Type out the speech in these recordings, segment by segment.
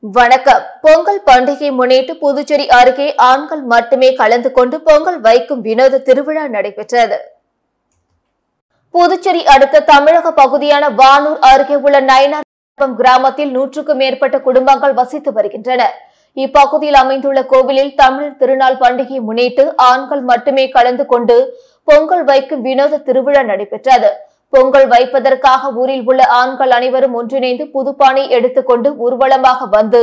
வணக்கம். பொங்கல் பண்டிகை முன்னிட்டு புதுச்சேரி அருகே ஆண்கள் மட்டுமே கலந்து கொண்டு பொங்கல் வைக்கும் வினோத திருவிழா நடைபெற்றது. புதுச்சேரி அடுத்த தமிழக பகுதியான வானூர் அருகே உள்ள நயினார் கிராமத்தில் 100க்கும் மேற்பட்ட குடும்பங்கள் வசித்து வருகின்றன. இப்பகுதியில் அமைந்துள்ள கோவிலில் தமிழர் திருநாள் பண்டிகையை முன்னிட்டு ஆண்கள் மட்டுமே கலந்து கொண்டு பொங்கல் வைக்கும் வினோத திருவிழா நடைபெற்றது. பொங்கல் வைப்பதற்காக ஊரில் உள்ள ஆண்கள் அனைவரும் ஒன்றிணைந்து புதுப்பானை எடுத்துக்கொண்டு ஊர்வலமாக வந்து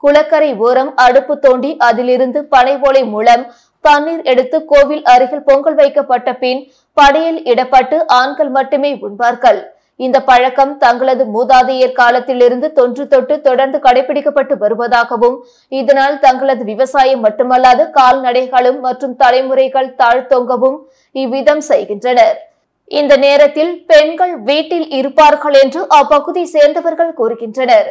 குளக்கரை ஓரம் அடுப்பு தோண்டி அதிலிருந்து பனை ஓலை மூலம் தண்ணீர் எடுத்து கோவில் அருகில் பொங்கல் வைக்கப்பட்ட பின் படையல் இடப்பட்டு ஆண்கள் மட்டுமே உண்பார்கள். இந்த பழக்கம் தங்களது மூதாதையர் காலத்திலிருந்து தொன்று தொட்டு தொடர்ந்து கடைபிடிக்கப்பட்டு வருவதாகவும் இதனால் தங்களது விவசாயம் மட்டுமல்லாது கால்நடைகளும் மற்றும் தலைமுறைகள் தாழ்த்தொங்கவும் இவ்விதம் செய்கின்றனர். இந்த நேரத்தில் பெண்கள் வீட்டில் இருப்பார்கள் என்று அப்பகுதியை சேர்ந்தவர்கள் கூறுகின்றனர்.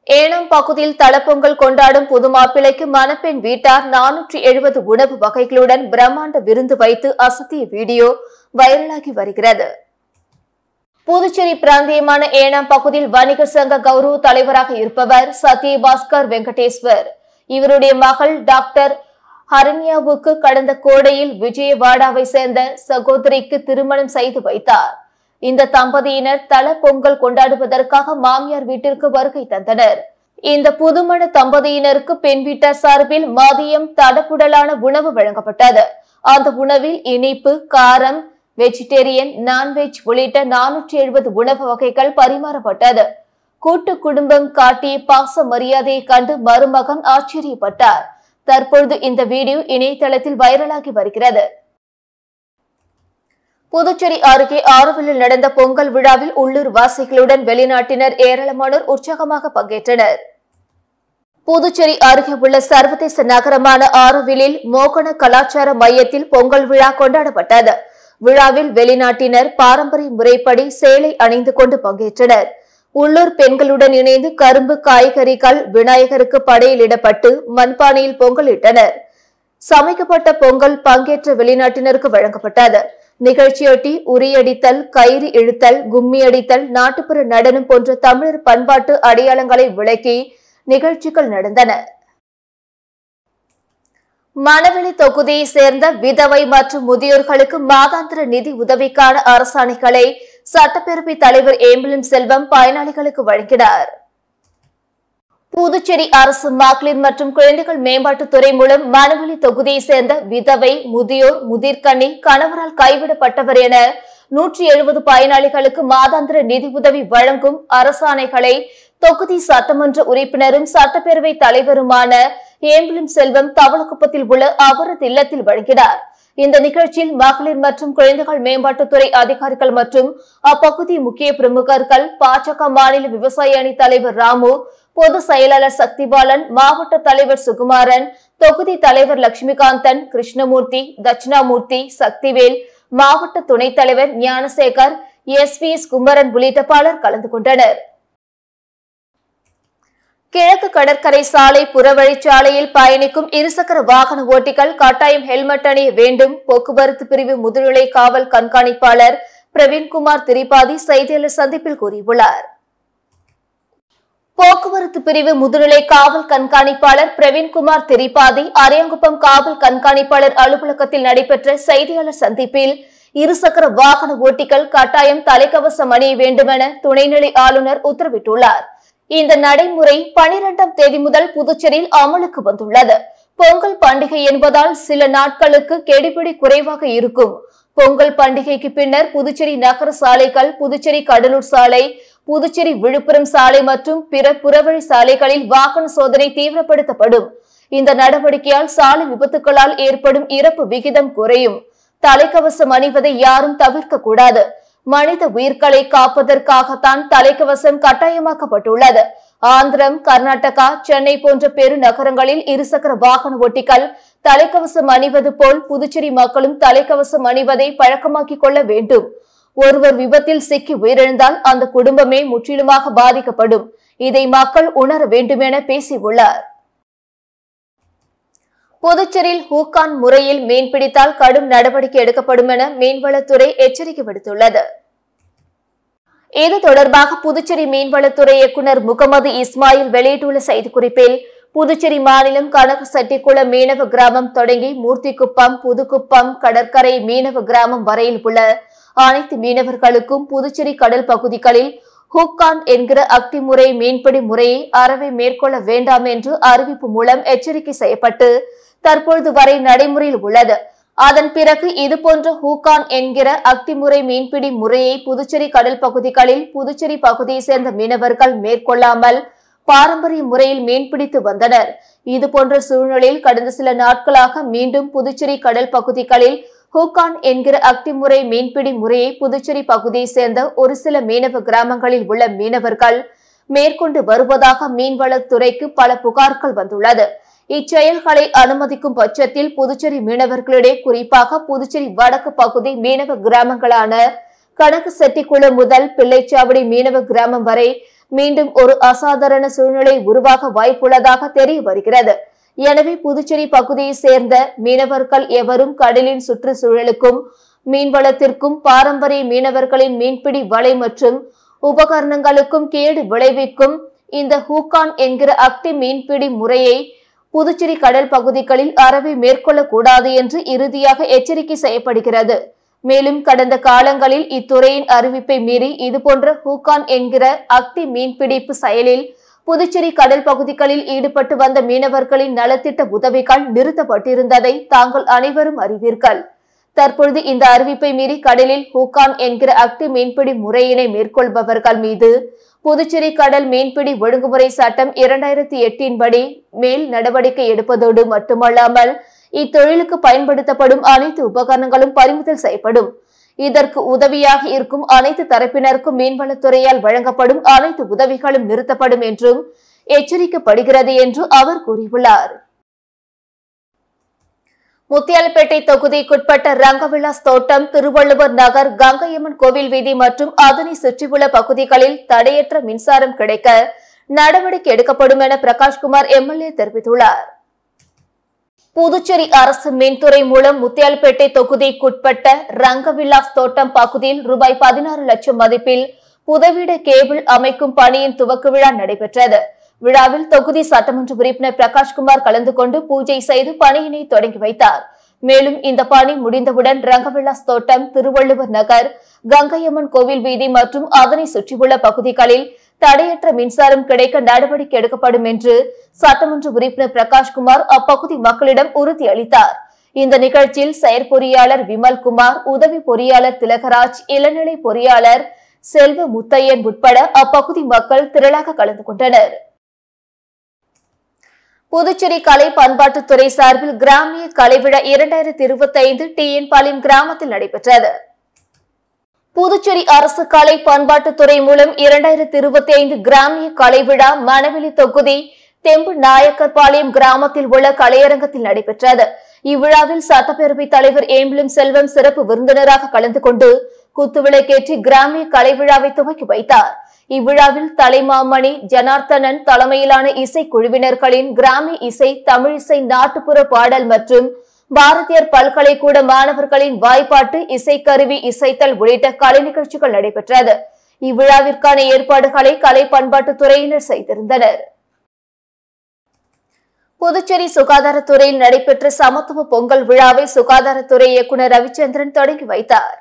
ஏனம் பகுதியில் தலப்பொங்கல் கொண்டாடும் புது மாப்பிள்ளைக்கு மணப்பெண் வீட்டார் 470 உணவு வகைகளுடன் பிரம்மாண்ட விருந்து வைத்து அசத்திய வீடியோ வைரலாகி வருகிறது. புதுச்சேரி பிராந்தியமான ஏனம் பகுதியில் வணிகர் சங்க கௌரவ தலைவராக இருப்பவர் சத்யபாஸ்கர் வெங்கடேஸ்வர். இவருடைய மகள் டாக்டர் ஹரண்யாவுக்கு கடந்த கோடையில் விஜயவாடாவை சேர்ந்த சகோதரிக்கு திருமணம் செய்து வைத்தார். இந்த தம்பதியினர் தல பொங்கல் கொண்டாடுவதற்காக மாமியார் வீட்டிற்கு வருகை தந்தனர். இந்த புதுமண தம்பதியினருக்கு பெண் வீட்டார் சார்பில் மதியம் தடபுடலான உணவு வழங்கப்பட்டது. அந்த உணவில் இனிப்பு, காரம், வெஜிடேரியன், நான்வெஜ் உள்ளிட்ட 470 உணவு வகைகள் பரிமாறப்பட்டது. கூட்டு குடும்பம் காட்டிய பாச மரியாதையை கண்டு மருமகன் ஆச்சரியப்பட்டார். தற்பொழுது இந்த வீடியோ இணையதளத்தில் வைரலாகி வருகிறது. புதுச்சேரி அருகே ஆரோவிலில் நடந்த பொங்கல் விழாவில் உள்ளூர் வாசிகளுடன் வெளிநாட்டினர் ஏராளமானோர் உற்சாகமாக பங்கேற்றனர். புதுச்சேரி அருகே உள்ள சர்வதேச நகரமான ஆரோவிலில் மோகன கலாச்சார மையத்தில் பொங்கல் விழா கொண்டாடப்பட்டது. விழாவில் வெளிநாட்டினர் பாரம்பரிய முறைப்படி சேலை அணிந்து கொண்டு பங்கேற்றனர். உள்ளூர் பெண்களுடன் இணைந்து கரும்பு, காய்கறிகள் விநாயகருக்கு படையலிடப்பட்டு மண்பானையில் பொங்கலிட்டனர். சமைக்கப்பட்ட பொங்கல் பங்கேற்ற வெளிநாட்டினருக்கு வழங்கப்பட்டது. நிகழ்ச்சியொட்டி உரியடித்தல், கயிறு இழுத்தல், கும்மி அடித்தல், நாட்டுப்புற நடனம் போன்ற தமிழர் பண்பாட்டு அடையாளங்களை விளக்கி நிகழ்ச்சிகள் நடந்தன. மணவெளி தொகுதியை சேர்ந்த விதவை மற்றும் முதியோர்களுக்கு மாதாந்திர நிதி உதவிக்கான அரசாணைகளை சட்டப்பேரவை தலைவர் ஏம்பலம் செல்வம் பயனாளிகளுக்கு வழங்கினார். புதுச்சேரி அரசு மகளிர் மற்றும் குழந்தைகள் மேம்பாட்டுத்துறை மூலம் மணவெளி தொகுதியை சேர்ந்த விதவை, முதியோர், முதிர்கன்னி, கணவரால் கைவிடப்பட்டவர் என 170 பயனாளிகளுக்கு மாதாந்திர நிதி உதவி வழங்கும் அரசாணைகளை தொகுதி சட்டமன்ற உறுப்பினரும் சட்டப்பேரவை தலைவருமான ஏம்பலம் செல்வம் தவளக்குப்பத்தில் உள்ள அவரது இல்லத்தில் வழங்கினார். இந்த நிகழ்ச்சியில் மகளிர் மற்றும் குழந்தைகள் மேம்பாட்டுத்துறை அதிகாரிகள் மற்றும் அப்பகுதி முக்கிய பிரமுகர்கள், பாஜக மாநில விவசாய அணி தலைவர் ராமு, பொதுச் செயலாளர் சக்திபாலன், மாவட்ட தலைவர் சுகுமாரன், தொகுதி தலைவர் லட்சுமிகாந்தன், கிருஷ்ணமூர்த்தி, தட்சிணாமூர்த்தி, சக்திவேல், மாவட்ட துணைத் தலைவர் ஞானசேகர், எஸ்.வி.எஸ். குமரன் உள்ளிட்ட பலர் கலந்து கொண்டனர். கிழக்கு கடற்கரை சாலை புறவழிச்சாலையில் பயணிக்கும் இருசக்கர வாகன ஓட்டிகள் கட்டாயம் ஹெல்மெட் அணிய வேண்டும். போக்குவரத்து பிரிவு முதுநிலை காவல் கண்காணிப்பாளர் பிரவீன்குமார் திரிபாதி செய்தியாளர் சந்திப்பில் கூறியுள்ளார். போக்குவரத்து பிரிவு முதுநிலை காவல் கண்காணிப்பாளர் பிரவீன்குமார் திரிபாதி அரியாங்குப்பம் காவல் கண்காணிப்பாளர் அலுவலகத்தில் நடைபெற்ற செய்தியாளர் சந்திப்பில் இருசக்கர வாகன ஓட்டிகள் கட்டாயம் தலைக்கவசம் அணிய வேண்டுமென துணைநிலை ஆளுநர் உத்தரவிட்டுள்ளார். இந்த நடைமுறை 12ஆம் தேதி முதல் புதுச்சேரியில் அமலுக்கு வந்துள்ளது. பொங்கல் பண்டிகை என்பதால் சில நாட்களுக்கு கெடுபிடி குறைவாக இருக்கும். பொங்கல் பண்டிகைக்கு பின்னர் புதுச்சேரி நகர சாலைகள், புதுச்சேரி கடலூர் சாலை, புதுச்சேரி விழுப்புரம் சாலை மற்றும் பிற புறவழி சாலைகளில் வாகன சோதனை தீவிரப்படுத்தப்படும். இந்த நடவடிக்கையால் சாலை விபத்துகளால் ஏற்படும் இறப்பு விகிதம் குறையும். தலைக்கவசம் அணிவதை யாரும் தவிர்க்க கூடாது. மனித உயிர்களை காப்பதற்காகத்தான் தலைக்கவசம் கட்டாயமாக்கப்பட்டுள்ளது. ஆந்திரம், கர்நாடகா, சென்னை போன்ற பெருநகரங்களில் இருசக்கர வாகன ஓட்டிகள் தலைக்கவசம் அணிவது போல் புதுச்சேரி மக்களும் தலைக்கவசம் அணிவதை பழக்கமாக்கிக் கொள்ள வேண்டும். ஒருவர் விபத்தில் சிக்கி உயிரிழந்தால் அந்த குடும்பமே முற்றிலுமாக பாதிக்கப்படும். இதை மக்கள் உணர வேண்டும் என பேசியுள்ளார். புதுச்சேரியில் ஹூக்கான் முறையில் மீன்பிடித்தால் கடும் நடவடிக்கை எடுக்கப்படும் என மீன்வளத்துறை எச்சரிக்கை விடுத்துள்ளது. இது தொடர்பாக புதுச்சேரி மீன்வளத்துறை இயக்குநர் முகமது இஸ்மாயில் வெளியிட்டுள்ள செய்திக்குறிப்பில், புதுச்சேரி மாநிலம் கனகசெட்டிக்குளம் மீனவ கிராமம் தொடங்கி மூர்த்திக்குப்பம், புதுக்குப்பம், கடற்கரை மீனவ கிராமம் வரையில் உள்ள அனைத்து மீனவர்களுக்கும் புதுச்சேரி கடல் பகுதிகளில் ஹூக்கான் என்கிற அக்தி முறை மீன்பிடி முறையை அறவே மேற்கொள்ள வேண்டாம் என்று அறிவிப்பு மூலம் எச்சரிக்கை செய்யப்பட்டு தற்பொழுது வரை நடைமுறையில் உள்ளது. அதன் பிறகு இதுபோன்ற ஹூக்கான் என்கிற அக்தி முறை மீன்பிடி முறையை புதுச்சேரி கடல் பகுதிகளில் புதுச்சேரி பகுதியை சேர்ந்த மீனவர்கள் மேற்கொள்ளாமல் பாரம்பரிய முறையில் மீன்பிடித்து வந்தனர். இதுபோன்ற சூழ்நிலையில் கடந்த சில நாட்களாக மீண்டும் புதுச்சேரி கடல் பகுதிகளில் ஹூக்கான் என்கிற அக்தி முறை மீன்பிடி முறையை புதுச்சேரி பகுதியை சேர்ந்த ஒரு சில மீனவ கிராமங்களில் உள்ள மீனவர்கள் மேற்கொண்டு வருவதாக மீன்வளத்துறைக்கு பல புகார்கள் வந்துள்ளது. இச்செயல்களை அனுமதிக்கும் பட்சத்தில் புதுச்சேரி மீனவர்களிடையே குறிப்பாக புதுச்சேரி வடக்கு பகுதி மீனவ கிராமங்களான கனகசெட்டிக்குளம் முதல் பிள்ளைச்சாவடி மீனவ கிராமம் வரை மீண்டும் ஒரு அசாதாரண சூழ்நிலை உருவாக வாய்ப்புள்ளதாக தெரிய வருகிறது. எனவே புதுச்சேரி பகுதியை சேர்ந்த மீனவர்கள் எவரும் கடலின் சுற்றுச்சூழலுக்கும் மீன்வளத்திற்கும் பாரம்பரிய மீனவர்களின் மீன்பிடி வலை மற்றும் உபகரணங்களுக்கும் கேடு விளைவிக்கும் இந்த ஹூக்கான் என்கிற அக்தி மீன்பிடி முறையை புதுச்சேரி கடல் பகுதிகளில் அறவே மேற்கொள்ளக்கூடாது என்று இறுதியாக எச்சரிக்கை செய்யப்படுகிறது. மேலும் கடந்த காலங்களில் இத்துறையின் அறிவிப்பை மீறி இதுபோன்ற ஹூக்கான் என்கிற அக்தி மீன்பிடிப்பு செயலில் புதுச்சேரி கடல் பகுதிகளில் ஈடுபட்டு வந்த மீனவர்களின் நலத்திட்ட உதவிகள் நிறுத்தப்பட்டிருந்ததை தாங்கள் அனைவரும் அறிவீர்கள். தற்பொழுது இந்த அறிவிப்பை மீறி கடலில் ஹூக்கான் என்கிற அக்தி மீன்பிடி முறையினை மேற்கொள்பவர்கள் மீது புதுச்சேரி கடல் மீன்பிடி ஒழுங்குமுறை சட்டம் 2008 படி மேல் நடவடிக்கை எடுப்பதோடு மட்டுமல்லாமல் இத்தொழிலுக்கு பயன்படுத்தப்படும் அனைத்து உபகரணங்களும் பறிமுதல் செய்யப்படும். இதற்கு உதவியாக இருக்கும் அனைத்து தரப்பினருக்கும் மீன்வளத்துறையால் வழங்கப்படும் அனைத்து உதவிகளும் நிறுத்தப்படும் என்றும் எச்சரிக்கப்படுகிறது என்று அவர் கூறியுள்ளார். முத்தியால்பேட்டை தொகுதிக்குட்பட்ட ரங்கவிலாஸ் தோட்டம், திருவள்ளுவர் நகர், கங்கையம்மன் கோவில் வீதி மற்றும் அதனை சுற்றியுள்ள பகுதிகளில் தடையற்ற மின்சாரம் கிடைக்க நடவடிக்கை எடுக்கப்படும் என பிரகாஷ்குமார் எம்எல்ஏ தெரிவித்துள்ளார். புதுச்சேரி அரசு மின்துறை மூலம் முத்தியால்பேட்டை தொகுதிக்குட்பட்ட ரங்கவிலாஸ் தோட்டம் பகுதியில் ரூபாய் 16 லட்சம் மதிப்பில் புதைவீடு கேபிள் அமைக்கும் பணியின் துவக்க விழா நடைபெற்றது. விழாவில் தொகுதி சட்டமன்ற உறுப்பினர் பிரகாஷ்குமார் கலந்து கொண்டு பூஜை செய்து பணியினை தொடங்கி வைத்தார். மேலும் இந்த பணி முடிந்தவுடன் ரங்கவிலாஸ் தோட்டம், திருவள்ளுவர் நகர், கங்கையம்மன் கோவில் வீதி மற்றும் அதனை சுற்றியுள்ள பகுதிகளில் தடையற்ற மின்சாரம் கிடைக்க நடவடிக்கை எடுக்கப்படும் என்று சட்டமன்ற உறுப்பினர் பிரகாஷ்குமார் அப்பகுதி மக்களிடம் உறுதியளித்தார். இந்த நிகழ்ச்சியில் செயற்பொறியாளர் விமல்குமார், உதவி பொறியாளர் திலகராஜ், இளநிலை பொறியாளர் செல்வ முத்தையன் உட்பட அப்பகுதி மக்கள் திரளாக கலந்து கொண்டனர். புதுச்சேரி கலை பண்பாட்டுத்துறை சார்பில் கிராமிய கலைவிழா 2025 TN பாளையம் கிராமத்தில் நடைபெற்றது. புதுச்சேரி அரசு கலை பண்பாட்டுத்துறை மூலம் 2025 கிராமிய கலைவிழா மணவெளி தொகுதி தெம்பு நாயக்கர்பாளையம் கிராமத்தில் உள்ள கலையரங்கத்தில் நடைபெற்றது. இவ்விழாவில் சட்டப்பேரவைத் தலைவர் ஏம்பலம் செல்வம் சிறப்பு விருந்தினராக கலந்து கொண்டு குத்துவிளக்கேற்றி கிராமிய கலைவிழாவை துவக்கி வைத்தார். இவ்விழாவில் தலைமாமணி ஜனார்த்தனன் தலைமையிலான இசைக்குழுவினர்களின் கிராமிய இசை, தமிழிசை, நாட்டுப்புற பாடல் மற்றும் பாரதியார் பல்கலைக்கூட மாணவர்களின் வாய்ப்பாட்டு, இசைக்கருவி இசைத்தல் உள்ளிட்ட கலை நிகழ்ச்சிகள் நடைபெற்றது. இவ்விழாவிற்கான ஏற்பாடுகளை கலை பண்பாட்டுத்துறையினர் செய்திருந்தனர். புதுச்சேரி சுகாதாரத்துறையில் நடைபெற்ற சமத்துவ பொங்கல் விழாவை சுகாதாரத்துறை இயக்குநர் ரவிச்சந்திரன் தொடங்கி வைத்தார்.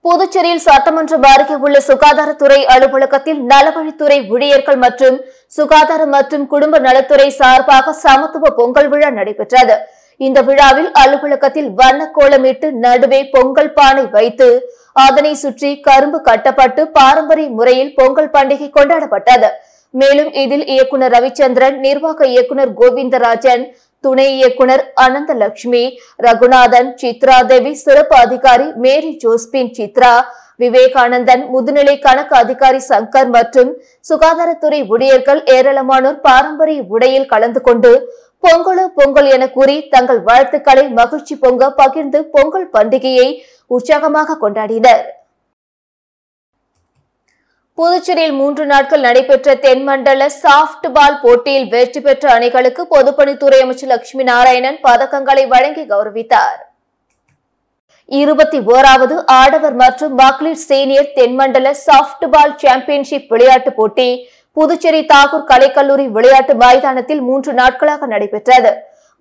புதுச்சேரியில் சட்டமன்றம் அருகே உள்ள சுகாதாரத்துறை அலுவலகத்தில் நலவழித்துறை ஊழியர்கள் மற்றும் சுகாதாரம் மற்றும் குடும்ப நலத்துறை சார்பாக சமத்துவ பொங்கல் விழா நடைபெற்றது. இந்த விழாவில் அலுவலகத்தில் வண்ண கோலமிட்டு நடுவே பொங்கல் பானை வைத்து அதனை சுற்றி கரும்பு கட்டப்பட்டு பாரம்பரிய முறையில் பொங்கல் பண்டிகை கொண்டாடப்பட்டது. மேலும் இதில் இயக்குநர் ரவிச்சந்திரன், நிர்வாக இயக்குநர் கோவிந்தராஜன், துணை இயக்குநர் அனந்தலட்சுமி, ரகுநாதன், சித்ரா தேவி, சிறப்பு அதிகாரி மேரி ஜோஸ்பின் சித்ரா, விவேகானந்தன், முதுநிலை கணக்கு அதிகாரி சங்கர் மற்றும் சுகாதாரத்துறை ஊழியர்கள் ஏராளமானோர் பாரம்பரிய உடையில் கலந்து கொண்டு பொங்கலோ பொங்கல் என கூறி தங்கள் வாழ்த்துக்களை மகிழ்ச்சி பொங்க பகிர்ந்து பொங்கல் பண்டிகையை உற்சாகமாக கொண்டாடினர். புதுச்சேரியில் 3 நாட்கள் நடைபெற்ற தென்மண்டல சாப்ட் பால் போட்டியில் வெற்றி பெற்ற அணிகளுக்கு பொதுப்பணித்துறை அமைச்சர் லட்சுமி நாராயணன் பதக்கங்களை வழங்கி கௌரவித்தார். 21வது ஆடவர் மற்றும் மகளிர் சீனியர் தென்மண்டல சாப்ட்பால் சாம்பியன்ஷிப் விளையாட்டுப் போட்டி புதுச்சேரி தாகூர் கலைக்கல்லூரி விளையாட்டு மைதானத்தில் 3 நாட்களாக நடைபெற்றது.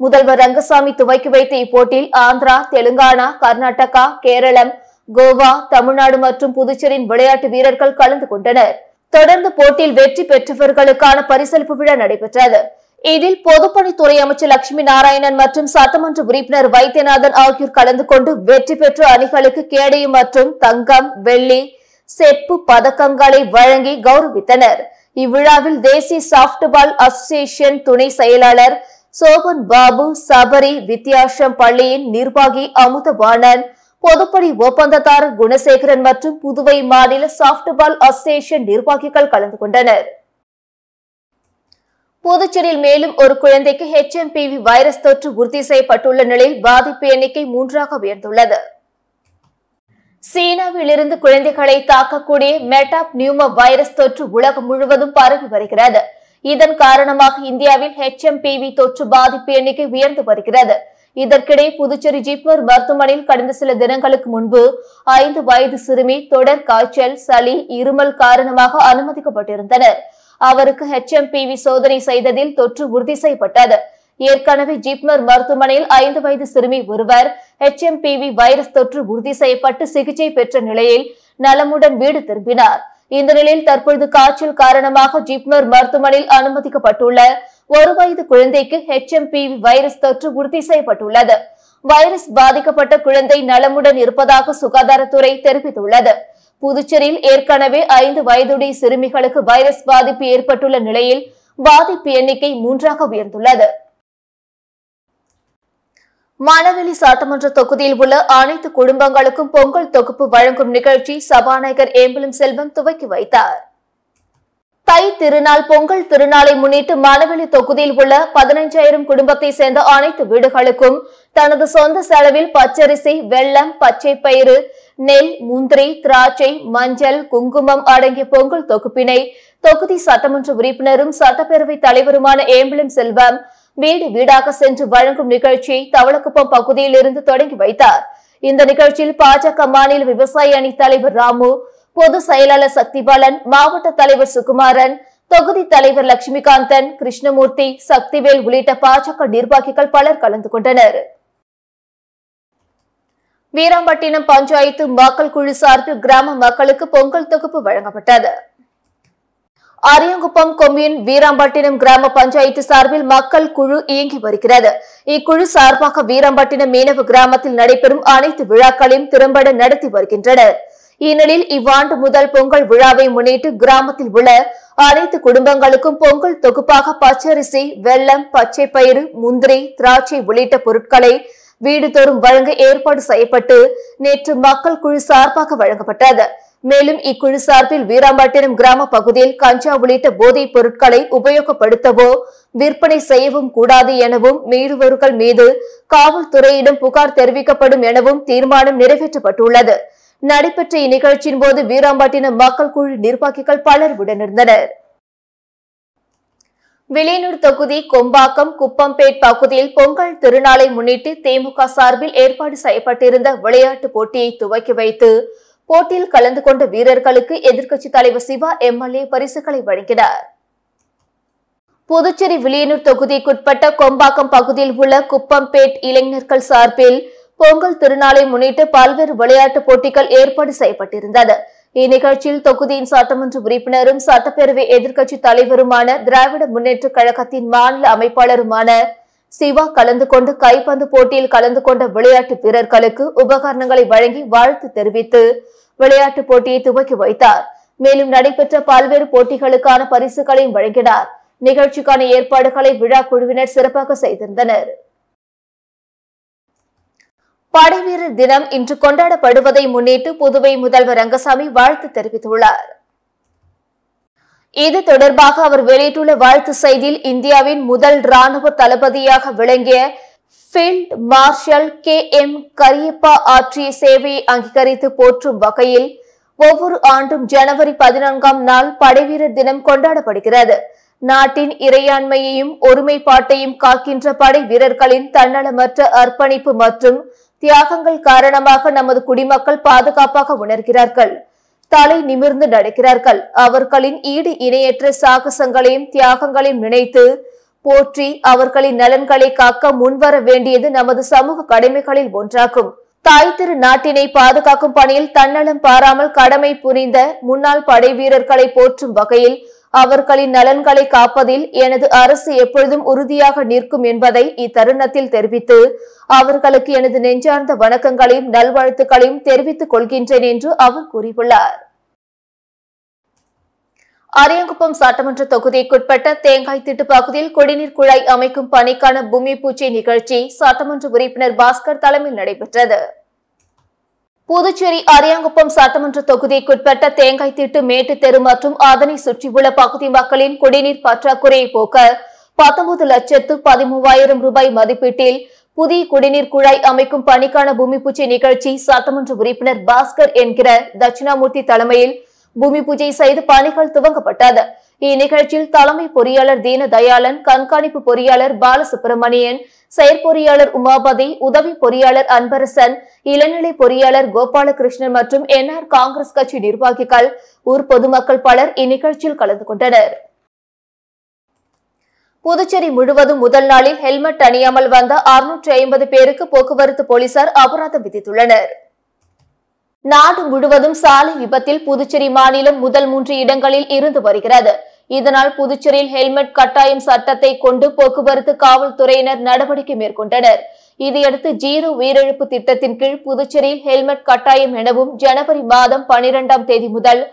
முதல்வர் ரங்கசாமி துவக்கி வைத்த இப்போட்டியில் ஆந்திரா, தெலுங்கானா, கர்நாடகா, கேரளம், கோவா, தமிழ்நாடு மற்றும் புதுச்சேரியின் விளையாட்டு வீரர்கள் கலந்து கொண்டனர். தொடர்ந்து போட்டியில் வெற்றி பெற்றவர்களுக்கான பரிசளிப்பு விழா நடைபெற்றது. இதில் பொதுப்பணித்துறை அமைச்சர் லட்சுமி நாராயணன் மற்றும் சட்டமன்ற உறுப்பினர் வைத்தியநாதன் ஆகியோர் கலந்து கொண்டு வெற்றி பெற்ற அணிகளுக்கு கேடயம் மற்றும் தங்கம், வெள்ளி, செப்பு பதக்கங்களை வழங்கி கௌரவித்தனர். இவ்விழாவில் தேசிய சாப்ட்பால் அசோசியேஷன் துணை செயலாளர் சோபன் பாபு, சபரி வித்யாசம் பள்ளியின் நிர்வாகி அமுதவாணன், பொதுப்பணி ஒப்பந்ததாரர் குணசேகரன் மற்றும் புதுவை மாநில சாப்ட்பால் அசோசியேஷன் நிர்வாகிகள் கலந்து கொண்டனர். புதுச்சேரியில் மேலும் ஒரு குழந்தைக்கு HMPV வைரஸ் தொற்று உறுதி செய்யப்பட்டுள்ள நிலையில் பாதிப்பு எண்ணிக்கை 3ஆக உயர்ந்துள்ளது. சீனாவில் இருந்து குழந்தைகளை தாக்கக்கூடிய மெட்டாப்னியூமா வைரஸ் தொற்று உலகம் முழுவதும் பரவி வருகிறது. இதன் காரணமாக இந்தியாவில் HMPV தொற்று பாதிப்பு எண்ணிக்கை உயர்ந்து வருகிறது. இதற்கிடையே புதுச்சேரி ஜிப்மர் மருத்துவமனையில் கடந்த சில தினங்களுக்கு முன்பு 5 வயது சிறுமி தொடர் காய்ச்சல், சளி, இருமல் காரணமாக அனுமதிக்கப்பட்டிருந்தனர். அவருக்கு HMPV சோதனை செய்ததில் தொற்று உறுதி செய்யப்பட்டது. ஏற்கனவே ஜிப்மர் மருத்துவமனையில் 5 வயது சிறுமி ஒருவர் HMPV வைரஸ் தொற்று உறுதி செய்யப்பட்டு சிகிச்சை பெற்ற நிலையில் நலமுடன் வீடு திரும்பினார். இந்த நிலையில் தற்பொழுது காய்ச்சல் காரணமாக ஜிப்மர் மருத்துவமனையில் அனுமதிக்கப்பட்டுள்ள 1 வயது குழந்தைக்கு HMPV வைரஸ் தொற்று உறுதி செய்யப்பட்டுள்ளது. வைரஸ் பாதிக்கப்பட்ட குழந்தை நலமுடன் இருப்பதாக சுகாதாரத்துறை தெரிவித்துள்ளது. புதுச்சேரியில் ஏற்கனவே 5 வயதுடைய சிறுமிகளுக்கு வைரஸ் பாதிப்பு ஏற்பட்டுள்ள நிலையில் பாதிப்பு எண்ணிக்கை 3ஆக உயர்ந்துள்ளது. மணவெளி சட்டமன்ற தொகுதியில் உள்ள அனைத்து குடும்பங்களுக்கும் பொங்கல் தொகுப்பு வழங்கும் நிகழ்ச்சி சபாநாயகர் ஏம்பலம் செல்வம் துவக்கி வைத்தார். தை திருநாள் பொங்கல் திருநாளை முன்னிட்டு மணவெளி தொகுதியில் உள்ள 15,000 குடும்பத்தை சேர்ந்த அனைத்து வீடுகளுக்கும் தனது சொந்த செலவில் பச்சரிசி, வெல்லம், பச்சை பயிறு, நெல், முந்திரி, திராட்சை, மஞ்சள், குங்குமம் அடங்கிய பொங்கல் தொகுப்பினை தொகுதி சட்டமன்ற உறுப்பினரும் சட்டப்பேரவை தலைவருமான ஏம்பலம் செல்வம் வீடு வீடாக சென்று வழங்கும் நிகழ்ச்சியை தவளக்குப்பம் பகுதியில் இருந்து தொடங்கி வைத்தார். இந்த நிகழ்ச்சியில் பாஜக மாநில விவசாய அணி தலைவர் ராமு, பொது செயலாளர் சக்திபாலன், மாவட்ட தலைவர் சுகுமாரன், தொகுதி தலைவர் லட்சுமிகாந்தன், கிருஷ்ணமூர்த்தி, சக்திவேல் உள்ளிட்ட பாஜக நிர்வாகிகள் பலர் கலந்து கொண்டனர். வீராம்பட்டினம் பஞ்சாயத்து மக்கள் குழு சார்பில் கிராம மக்களுக்கு பொங்கல் தொகுப்பு வழங்கப்பட்டது. அரியாங்குப்பம் கொம்யூன் வீராம்பட்டினம் கிராம பஞ்சாயத்து சார்பில் மக்கள் குழு இயங்கி வருகிறது. இக்குழு சார்பாக வீராம்பட்டினம் மீனவ கிராமத்தில் நடைபெறும் அனைத்து விழாக்களையும் திறம்பட நடத்தி வருகின்றனர். இந்நிலையில் இவ்வாண்டு முதல் பொங்கல் விழாவை முன்னிட்டு கிராமத்தில் உள்ள அனைத்து குடும்பங்களுக்கும் பொங்கல் தொகுப்பாக பச்சரிசி, வெல்லம், பச்சை பயிறு, முந்திரி, திராட்சை உள்ளிட்ட பொருட்களை வீடுதோறும் வழங்க ஏற்பாடு செய்யப்பட்டு நேற்று மக்கள் குழு சார்பாக வழங்கப்பட்டது. மேலும் இக்குழு சார்பில் வீராம்பட்டினம் கிராம பகுதியில் கஞ்சா உள்ளிட்ட போதைப் பொருட்களை உபயோகப்படுத்தவோ விற்பனை செய்யவும் கூடாது எனவும் மீறுபவர்கள் மீது காவல்துறையிடம் புகார் தெரிவிக்கப்படும் எனவும் தீர்மானம் நிறைவேற்றப்பட்டுள்ளது. நடைபெற்ற இந்நிகழ்ச்சியின் போது வீராம்பட்டினம் மக்கள் குழு நிர்வாகிகள் பலர் உடனிருந்தனர். வில்லியனூர் தொகுதி கொம்பாக்கம் குப்பம்பேட் பகுதியில் பொங்கல் திருநாளை முன்னிட்டு திமுக சார்பில் ஏற்பாடு செய்யப்பட்டிருந்த விளையாட்டுப் போட்டியை துவக்கி வைத்து போட்டியில் கலந்து கொண்ட வீரர்களுக்கு எதிர்க்கட்சித் தலைவர் சிவா MLA பரிசுகளை வழங்கினார். புதுச்சேரி வில்லியனூர் தொகுதிக்குட்பட்ட கொம்பாக்கம் பகுதியில் உள்ள குப்பம்பேட் இளைஞர்கள் சார்பில் பொங்கல் திருநாளை முன்னிட்டு பல்வேறு விளையாட்டுப் போட்டிகள் ஏற்பாடு செய்யப்பட்டிருந்தது. இந்நிகழ்ச்சியில் தொகுதியின் சட்டமன்ற உறுப்பினரும் சட்டப்பேரவை எதிர்க்கட்சித் தலைவருமான திராவிட முன்னேற்ற கழகத்தின் மாநில அமைப்பாளருமான சிவா கலந்து கொண்டு கைப்பந்து போட்டியில் கலந்து கொண்ட விளையாட்டு வீரர்களுக்கு உபகரணங்களை வழங்கி வாழ்த்து தெரிவித்து விளையாட்டுப் போட்டியை துவக்கி வைத்தார். மேலும் நடைபெற்ற பல்வேறு போட்டிகளுக்கான பரிசுகளையும் வழங்கினார். நிகழ்ச்சிக்கான ஏற்பாடுகளை விழா குழுவினர் சிறப்பாக செய்திருந்தனர். படைவீரர் தினம் இன்று கொண்டாடப்படுவதை முன்னிட்டு புதுவை முதல்வர் ரங்கசாமி வாழ்த்து தெரிவித்துள்ளார். இது தொடர்பாக அவர் வெளியிட்டுள்ள வாழ்த்து செய்தியில் இந்தியாவின் முதல் ராணுவ தளபதியாக விளங்கிய ஃபீல்ட் மார்ஷல் KM கரியப்பா ஆற்றிய சேவையை அங்கீகரித்து போற்றும் வகையில் ஒவ்வொரு ஆண்டும் ஜனவரி 14ஆம் நாள் படைவீரர் தினம் கொண்டாடப்படுகிறது. நாட்டின் இறையாண்மையையும் ஒருமைப்பாட்டையும் காக்கின்ற படை வீரர்களின் தன்னலமற்ற அர்ப்பணிப்பு மற்றும் தியாகங்கள் காரணமாக நமது குடிமக்கள் பாதுகாப்பாக உணர்கிறார்கள், தலை நிமிர்ந்து நடக்கிறார்கள். அவர்களின் ஈடு இணையற்ற சாகசங்களையும் தியாகங்களையும் நினைத்து போற்றி அவர்களின் நலன்களை காக்க முன்வர வேண்டியது நமது சமூக கடமைகளில் ஒன்றாகும். தாய் திரு நாட்டினை பாதுகாக்கும் பணியில் தன்னலம் பாராமல் கடமை புரிந்த முன்னாள் படை வீரர்களை போற்றும் வகையில் அவர்களின் நலன்களை காப்பதில் எனது அரசு எப்பொழுதும் உறுதியாக நிற்கும் என்பதை இத்தருணத்தில் தெரிவித்து அவர்களுக்கு எனது நெஞ்சார்ந்த வணக்கங்களையும் நல்வாழ்த்துக்களையும் தெரிவித்துக் கொள்கின்றேன் என்று அவர் கூறியுள்ளார். அரியாங்குப்பம் சட்டமன்ற தொகுதிக்குட்பட்ட தேங்காய் திட்டு பகுதியில் குடிநீர் குழாய் அமைக்கும் பணிக்கான பூமி பூஜை நிகழ்ச்சி சட்டமன்ற உறுப்பினர் பாஸ்கர் தலைமையில் நடைபெற்றது. புதுச்சேரி அரியாங்குப்பம் சட்டமன்ற தொகுதிக்குட்பட்ட தேங்காய் திட்டு மேட்டு தெரு மற்றும் அதனை சுற்றியுள்ள பகுதி மக்களின் குடிநீர் பற்றாக்குறையை போக்க 19,13,000 ரூபாய் மதிப்பீட்டில் புதிய குடிநீர் குழாய் அமைக்கும் பணிக்கான பூமி பூஜை நிகழ்ச்சி சட்டமன்ற உறுப்பினர் பாஸ்கர் என்கிற தட்சிணாமூர்த்தி தலைமையில் பூமி பூஜை செய்து பணிகள் துவங்கப்பட்டது. இந்நிகழ்ச்சியில் தலைமை பொறியாளர் தீனதயாளன், கண்காணிப்பு பொறியாளர் பாலசுப்பிரமணியன், செயற்பொறியாளர் உமாபதி, உதவி பொறியாளர் அன்பரசன், இளநிலை பொறியாளர் கோபாலகிருஷ்ணன் மற்றும் என்ஆர் காங்கிரஸ் கட்சி நிர்வாகிகள், ஊர் பொதுமக்கள் பலர் இந்நிகழ்ச்சியில் கலந்து கொண்டனர். புதுச்சேரி முழுவதும் முதல் நாளில் ஹெல்மெட் அணியாமல் வந்த 650 பேருக்கு போக்குவரத்து போலீசார் அபராதம் விதித்துள்ளனர். நாடு முழுவதும் சாலை விபத்தில் புதுச்சேரி மாநிலம் முதல் 3 இடங்களில் இருந்து வருகிறது. இதனால் புதுச்சேரியில் ஹெல்மெட் கட்டாயம் சட்டத்தை கொண்டு போக்குவரத்து காவல்துறையினர் நடவடிக்கை மேற்கொண்டனர். இதையடுத்து 0 உயிரிழப்பு திட்டத்தின் கீழ் புதுச்சேரியில் ஹெல்மெட் கட்டாயம் எனவும் ஜனவரி மாதம் 12ஆம் தேதி முதல்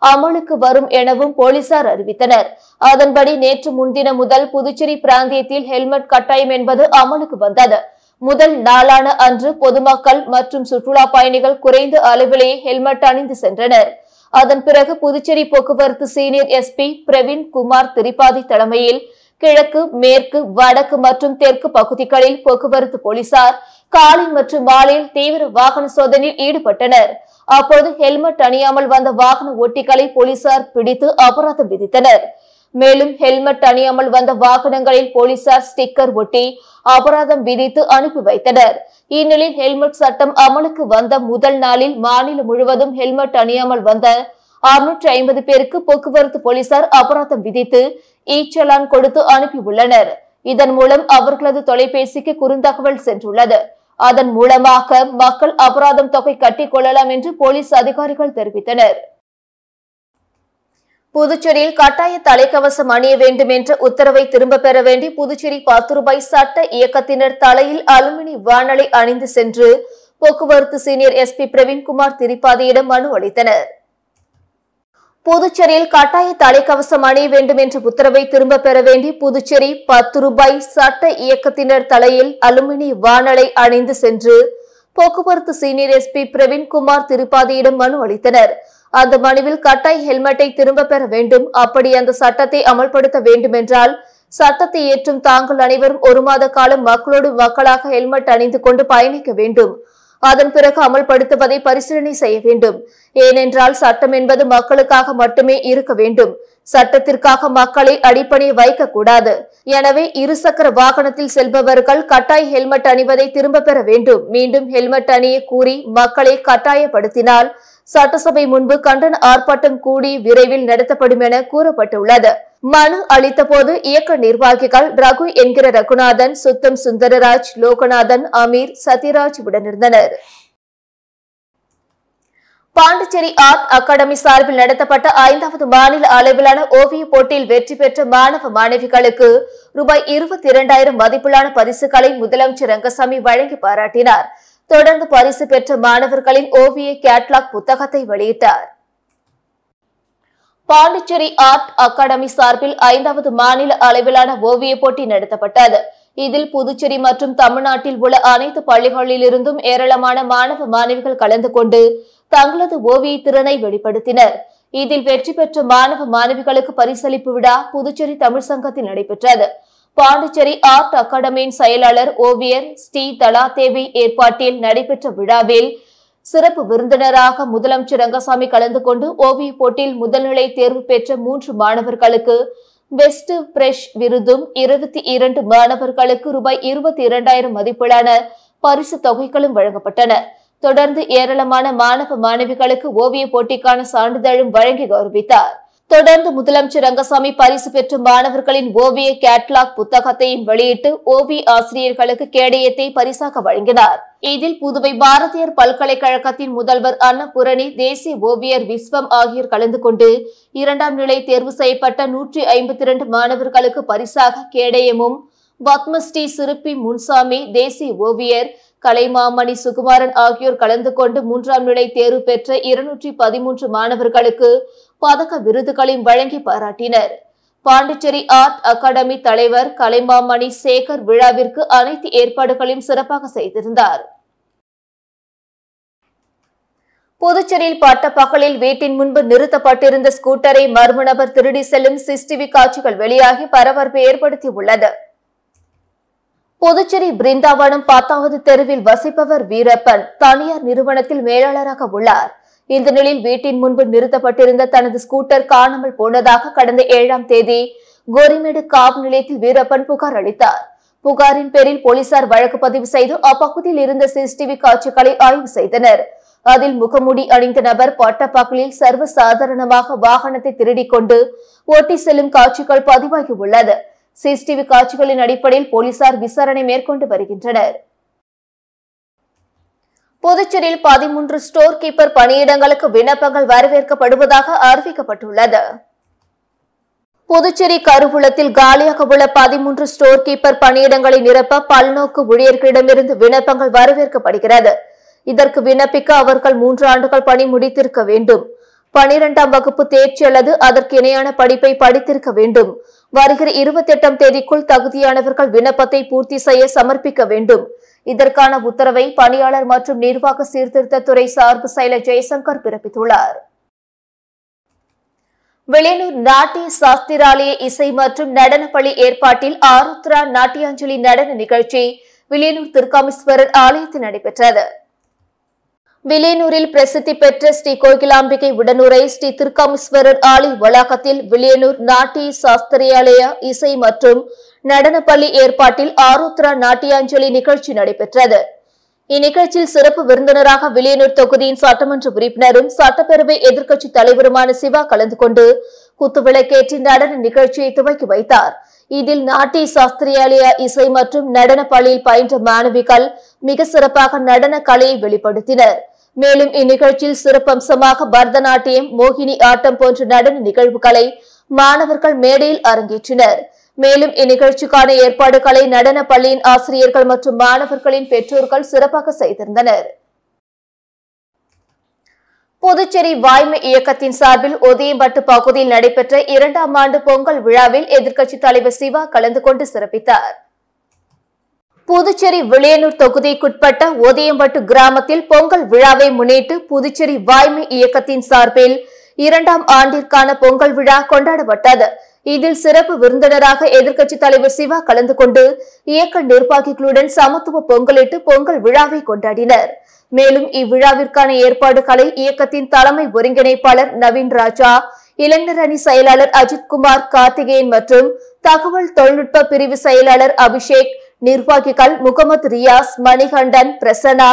அமலுக்கு வரும் எனவும் போலீசார் அறிவித்தனர். அதன்படி நேற்று முன்தினம் முதல் புதுச்சேரி பிராந்தியத்தில் ஹெல்மெட் கட்டாயம் என்பது அமலுக்கு வந்தது. முதல் நாளான அன்று பொதுமக்கள் மற்றும் சுற்றுலா பயணிகள் குறைந்த அளவிலேயே ஹெல்மெட் அணிந்து சென்றனர். அதன் பிறகு புதுச்சேரி போக்குவரத்து சீனியர் எஸ்பி பிரவீன் குமார் திரிபாதி தலைமையில் கிழக்கு, மேற்கு, வடக்கு மற்றும் தெற்கு பகுதிகளில் போக்குவரத்து போலீசார் காலை மற்றும் மாலையில் தீவிர வாகன சோதனையில் ஈடுபட்டனர். அப்போது ஹெல்மெட் அணியாமல் வந்த வாகன ஓட்டிகளை போலீசார் பிடித்து அபராதம் விதித்தனர். மேலும் ஹெல்மெட் அணியாமல் வந்த வாகனங்களில் போலீசார் ஸ்டிக்கர் ஒட்டி அபராதம் விதித்து அனுப்பி வைத்தனர். இந்நிலையில் ஹெல்மெட் சட்டம் அமலுக்கு வந்த முதல் நாளில் மாநிலம் முழுவதும் ஹெல்மெட் அணியாமல் வந்த 650 பேருக்கு போக்குவரத்து போலீசார் அபராதம் விதித்து ஈச்சலான் கொடுத்து அனுப்பியுள்ளனர். இதன் மூலம் அவர்களது தொலைபேசிக்கு குறுந்தகவல் சென்றுள்ளது. அதன் மூலமாக மக்கள் அபராதம் தொகை கட்டிக் கொள்ளலாம் என்று போலீஸ் அதிகாரிகள் தெரிவித்தனர். புதுச்சேரியில் கட்டாய தலைக்கவசம் அணிய வேண்டும் என்ற உத்தரவை திரும்ப பெற வேண்டி புதுச்சேரி 10 ரூபாய் சட்ட இயக்கத்தினர் தலையில் அலுமினி வானலை அணிந்து சென்று போக்குவரத்து சீனியர் எஸ்பி பிரவீன்குமார் திரிபாதியிடம் மனு அளித்தனர். புதுச்சேரியில் கட்டாய தலைக்கவசம் அணிய வேண்டும் என்ற உத்தரவை திரும்ப பெற வேண்டி புதுச்சேரி 10 ரூபாய் சட்ட இயக்கத்தினர் தலையில் அலுமினி வானலை அணிந்து சென்று போக்குவரத்து சீனியர் எஸ்பி பிரவீன்குமார் திரிபாதியிடம் மனு அளித்தனர். அந்த மனுவில் கட்டாய் ஹெல்மெட்டை திரும்ப பெற வேண்டும், அப்படி அந்த சட்டத்தை அமல்படுத்த வேண்டும் என்றால் சட்டத்தை ஏற்றும் தாங்கள் அனைவரும் 1 மாத காலம் மக்களோடு மக்களாக ஹெல்மெட் அணிந்து கொண்டு பயணிக்க வேண்டும். அதன் பிறகு அமல்படுத்துவதை பரிசீலனை செய்ய வேண்டும். ஏனென்றால் சட்டம் என்பது மக்களுக்காக மட்டுமே இருக்க வேண்டும். சட்டத்திற்காக மக்களை அடிப்படை வைக்கக்கூடாது. எனவே இருசக்கர வாகனத்தில் செல்பவர்கள் கட்டாய் ஹெல்மெட் அணிவதை திரும்ப பெற வேண்டும். மீண்டும் ஹெல்மெட் அணிய கூறி மக்களை கட்டாயப்படுத்தினால் சட்டசபை முன்பு கண்டன ஆர்ப்பாட்டம் கூடி விரைவில் நடத்தப்படும் என கூறப்பட்டுள்ளது. மனு அளித்த போது இயக்க நிர்வாகிகள் ரகு என்கிற ரகுநாதன், சுத்தம் சுந்தரராஜ், லோகநாதன், அமீர், சத்யராஜ் உடனிருந்தனர். பாண்டிச்சேரி ஆர்ட் அகாடமி சார்பில் நடத்தப்பட்ட 5வது மாநில அளவிலான ஓவிய போட்டியில் வெற்றி பெற்ற மாணவ மாணவிகளுக்கு ரூபாய் 22,000 மதிப்பிலான பரிசுகளை முதலமைச்சர் ரங்கசாமி வழங்கி பாராட்டினார். தொடர்ந்து பரிசு பெற்ற மாணவர்களின் ஓவிய கேட்லாக் புத்தகத்தை வெளியிட்டார். பாண்டிச்சேரி ஆர்ட் அகாடமி சார்பில் 5வது மாநில அளவிலான ஓவிய போட்டி நடத்தப்பட்டது. இதில் புதுச்சேரி மற்றும் தமிழ்நாட்டில் உள்ள அனைத்து பள்ளிகளிலிருந்தும் ஏராளமான மாணவ மாணவிகள் கலந்து கொண்டு தங்களது ஓவிய திறனை வெளிப்படுத்தினர். இதில் வெற்றி பெற்ற மாணவ மாணவிகளுக்கு பரிசளிப்பு விழா புதுச்சேரி தமிழ் சங்கத்தில் நடைபெற்றது. பாண்டிச்சேரி ஆர்ட் அகாடமியின் செயலாளர் ஓவியர் ஸ்ரீ தலாதேவி ஏற்பாட்டில் நடைபெற்ற விழாவில் சிறப்பு விருந்தினராக முதலமைச்சர் ரங்கசாமி கலந்து கொண்டு ஓவிய போட்டியில் முதல்நிலை தேர்வு பெற்ற 3 மாணவர்களுக்கு பெஸ்ட் பிரஷ் விருதும், 22 மாணவர்களுக்கு ரூபாய் 22,000 மதிப்பிலான பரிசு தொகைகளும் வழங்கப்பட்டன. தொடர்ந்து ஏராளமான மாணவ மாணவிகளுக்கு ஓவிய போட்டிக்கான சான்றிதழும் வழங்கி கௌரவித்தார். தொடர்ந்து முதலமைச்சர் ரங்கசாமி பரிசு பெற்ற மாணவர்களின் ஓவிய கேட்லாக் புத்தகத்தையும் வெளியிட்டு ஓவிய ஆசிரியர்களுக்கு கேடயத்தை பரிசாக வழங்கினார். இதில் புதுவை பாரதியார் பல்கலைக்கழகத்தின் முதல்வர் அன்னபூரணி, தேசிய ஓவியர் விஸ்வம் ஆகியோர் கலந்து கொண்டு 2ஆம் நிலை தேர்வு செய்யப்பட்ட 152 மாணவர்களுக்கு பரிசாக கேடயமும், பத்மஸ்ரீ சிறுப்பி முன்சாமி, தேசிய ஓவியர் கலைமாமணி சுகுமாரன் ஆகியோர் கலந்து கொண்டு 3ஆம் நிலை தேர்வு பெற்ற 213 மாணவர்களுக்கு பதக்க விருதுகளையும் வழங்கி பாராட்டினர். பாண்டிச்சேரி ஆர்ட் அகாடமி தலைவர் கலைமாமணி சேகர் விழாவிற்கு அனைத்து ஏற்பாடுகளையும் சிறப்பாக செய்திருந்தார். புதுச்சேரியில் பட்டப்பகலில் வீட்டின் முன்பு நிறுத்தப்பட்டிருந்த ஸ்கூட்டரை மர்ம நபர் திருடி செல்லும் சிசிடிவி காட்சிகள் வெளியாகி பரபரப்பை ஏற்படுத்தியுள்ளது. புதுச்சேரி பிருந்தாவனம் 10வது தெருவில் வசிப்பவர் வீரப்பன் தனியார் நிறுவனத்தில் மேலாளராக உள்ளார். இந்த நிலையில் வீட்டின் முன்பு நிறுத்தப்பட்டிருந்த தனது ஸ்கூட்டர் காணாமல் போனதாக கடந்த 7ஆம் தேதி கோரிமேடு காவல் நிலையத்தில் வீரப்பன் புகார் அளித்தார். புகாரின் பேரில் போலீசார் வழக்கு பதிவு செய்து அப்பகுதியில் இருந்த சிசிடிவி காட்சிகளை ஆய்வு செய்தனர். அதில் முகமூடி அணிந்த நபர் பட்டப்பகலில் சர்வசாதாரணமாக வாகனத்தை திருடிக் கொண்டு ஓட்டி செல்லும் காட்சிகள் பதிவாகியுள்ளது. சிசிடிவி காட்சிகளின் அடிப்படையில் போலீசார் விசாரணை மேற்கொண்டு வருகின்றனர். புதுச்சேரியில் 13 ஸ்டோர் கீப்பர் பணியிடங்களுக்கு விண்ணப்பங்கள் வரவேற்கப்படுவதாக அறிவிக்கப்பட்டுள்ளது. புதுச்சேரி கருவூலத்தில் காலியாக உள்ள 13 ஸ்டோர் கீப்பர் பணியிடங்களை நிரப்ப பல்நோக்கு ஊழியர்களிடமிருந்து விண்ணப்பங்கள் வரவேற்கப்படுகிறது. இதற்கு விண்ணப்பிக்க அவர்கள் 3 ஆண்டுகள் பணி முடித்திருக்க வேண்டும். 12ஆம் வகுப்பு தேர்ச்சி அல்லது அதற்கு இணையான படிப்பை படித்திருக்க வேண்டும். வருகிற 28ஆம் தேதிக்குள் தகுதியானவர்கள் விண்ணப்பத்தை பூர்த்தி செய்ய சமர்ப்பிக்க வேண்டும். இதற்கான உத்தரவை பணியாளர் மற்றும் நிர்வாக சீர்திருத்தத்துறை சார்பு செயலர் ஜெயசங்கர் பிறப்பித்துள்ளார். வெளியூர் நாட்டிய சாஸ்திராலய இசை மற்றும் நடனப்பள்ளி ஏற்பாட்டில் ஆருத்ரா நாட்டியாஞ்சலி நடன நிகழ்ச்சி வில்லியனூர் திருக்காமீஸ்வரர் ஆலயத்தில் நடைபெற்றது. வில்லியனூரில் பிரசித்தி பெற்ற ஸ்ரீ கோகிலாம்பிகை உடனுரை ஸ்ரீ திருக்காமீஸ்வரர் ஆலய வளாகத்தில் வில்லியனூர் நாட்டிய சாஸ்திரியாலய இசை மற்றும் நடனப்பள்ளி ஏற்பாட்டில் ஆருத்ரா நாட்டியாஞ்சலி நிகழ்ச்சி நடைபெற்றது. இந்நிகழ்ச்சியில் சிறப்பு விருந்தினராக வில்லியனூர் தொகுதியின் சட்டமன்ற உறுப்பினரும் சட்டப்பேரவை எதிர்க்கட்சி தலைவருமான சிவா கலந்து கொண்டு குத்துவிளக்கேற்றி நடன நிகழ்ச்சியை துவக்கி வைத்தார். இதில் நாட்டிய சாஸ்திரியாலய இசை மற்றும் நடன பள்ளியில் பயின்ற மாணவிகள் மிக சிறப்பாக நடன கலையை வெளிப்படுத்தினர். மேலும் இந்நிகழ்ச்சியில் சிறப்பம்சமாக பரதநாட்டியம், மோகினி ஆட்டம் போன்ற நடன நிகழ்வுகளை மாணவர்கள் மேடையில் அரங்கேற்றினர். மேலும் இந்நிகழ்ச்சிக்கான ஏற்பாடுகளை நடன பள்ளியின் ஆசிரியர்கள் மற்றும் மாணவர்களின் பெற்றோர்கள் சிறப்பாக செய்திருந்தனர். புதுச்சேரி வாய்மை இயக்கத்தின் சார்பில் ஒதியம்பட்டு பகுதியில் நடைபெற்ற 2ஆம் ஆண்டு பொங்கல் விழாவில் எதிர்க்கட்சித் தலைவர் சிவா கலந்து கொண்டு சிறப்பித்தார். புதுச்சேரி வில்லியனூர் தொகுதிக்குட்பட்ட ஒதியம்பட்டு கிராமத்தில் பொங்கல் விழாவை முன்னிட்டு புதுச்சேரி வாய்மை இயக்கத்தின் சார்பில் 2ஆம் ஆண்டிற்கான பொங்கல் விழா கொண்டாடப்பட்டது. இதில் சிறப்பு விருந்தினராக எதிர்க்கட்சித் தலைவர் சிவா கலந்து கொண்டு இயக்க நிர்வாகிகளுடன் சமத்துவ பொங்கலிட்டு பொங்கல் விழாவை கொண்டாடினர். மேலும் இவ்விழாவிற்கான ஏற்பாடுகளை இயக்கத்தின் தலைமை ஒருங்கிணைப்பாளர் நவீன் ராஜா, இளைஞர் அணி செயலாளர் அஜித்குமார் கார்த்திகேயன் மற்றும் தகவல் தொழில்நுட்ப பிரிவு செயலாளர் அபிஷேக், நிர்வாகிகள் முகமது ரியாஸ், மணிகண்டன், பிரசன்னா,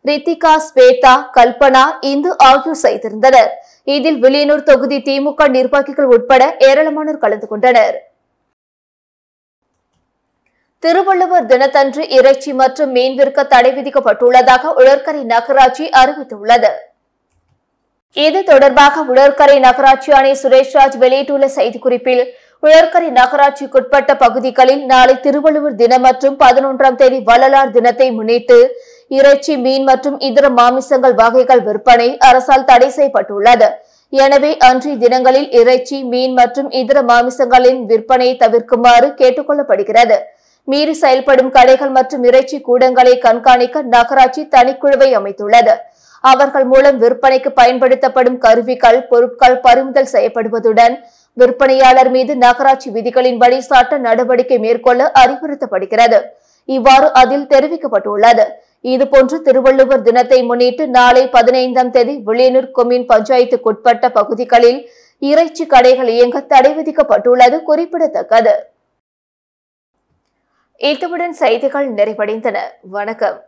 ரித்திகா, ஸ்வேதா, கல்பனா, இந்து ஆகியோர் செய்திருந்தனர். இதில் வில்லியனூர் தொகுதி திமுக நிர்வாகிகள் உட்பட ஏராளமானோர் கலந்து கொண்டனர். திருவள்ளுவர் தினத்தன்று இறைச்சி மற்றும் மீன் விற்க தடை விதிக்கப்பட்டுள்ளதாக உழற்கரை நகராட்சி அறிவித்துள்ளது. இது தொடர்பாக உழற்கரை நகராட்சி ஆணையர் சுரேஷ்ராஜ் வெளியிட்டுள்ள செய்திக்குறிப்பில், உழற்கரை நகராட்சிக்குட்பட்ட பகுதிகளில் நாளை திருவள்ளுவர் தினம் மற்றும் 11ஆம் தேதி வள்ளலார் தினத்தை முன்னிட்டு இறைச்சி, மீன் மற்றும் இதர மாமிசங்கள் வகைகள் விற்பனை அரசால் தடை செய்யப்பட்டுள்ளது. எனவே அன்றைய தினங்களில் இறைச்சி, மீன் மற்றும் இதர மாமிசங்களின் விற்பனையை தவிர்க்குமாறு கேட்டுக் கொள்ளப்படுகிறது. மீறி செயல்படும் கடைகள் மற்றும் இறைச்சி கூடங்களை கண்காணிக்க நகராட்சி தனிக்குழுவை அமைத்துள்ளது. அவர்கள் மூலம் விற்பனைக்கு பயன்படுத்தப்படும் கருவிகள், பொருட்கள் பறிமுதல் செய்யப்படுவதுடன் விற்பனையாளர் மீது நகராட்சி விதிகளின்படி சட்ட நடவடிக்கை மேற்கொள்ள அறிவுறுத்தப்படுகிறது. இவ்வாறு அதில் தெரிவிக்கப்பட்டுள்ளது. இதுபோன்று திருவள்ளுவர் தினத்தை முன்னிட்டு நாளை 15ஆம் தேதி வில்லியனூர் கொம்யூன் பஞ்சாயத்துக்குட்பட்ட பகுதிகளில் இறைச்சி கடைகள் இயங்க தடை விதிக்கப்பட்டுள்ளது குறிப்பிடத்தக்கது. இத்துடன் செய்திகள் நிறைவடைந்தன. வணக்கம்.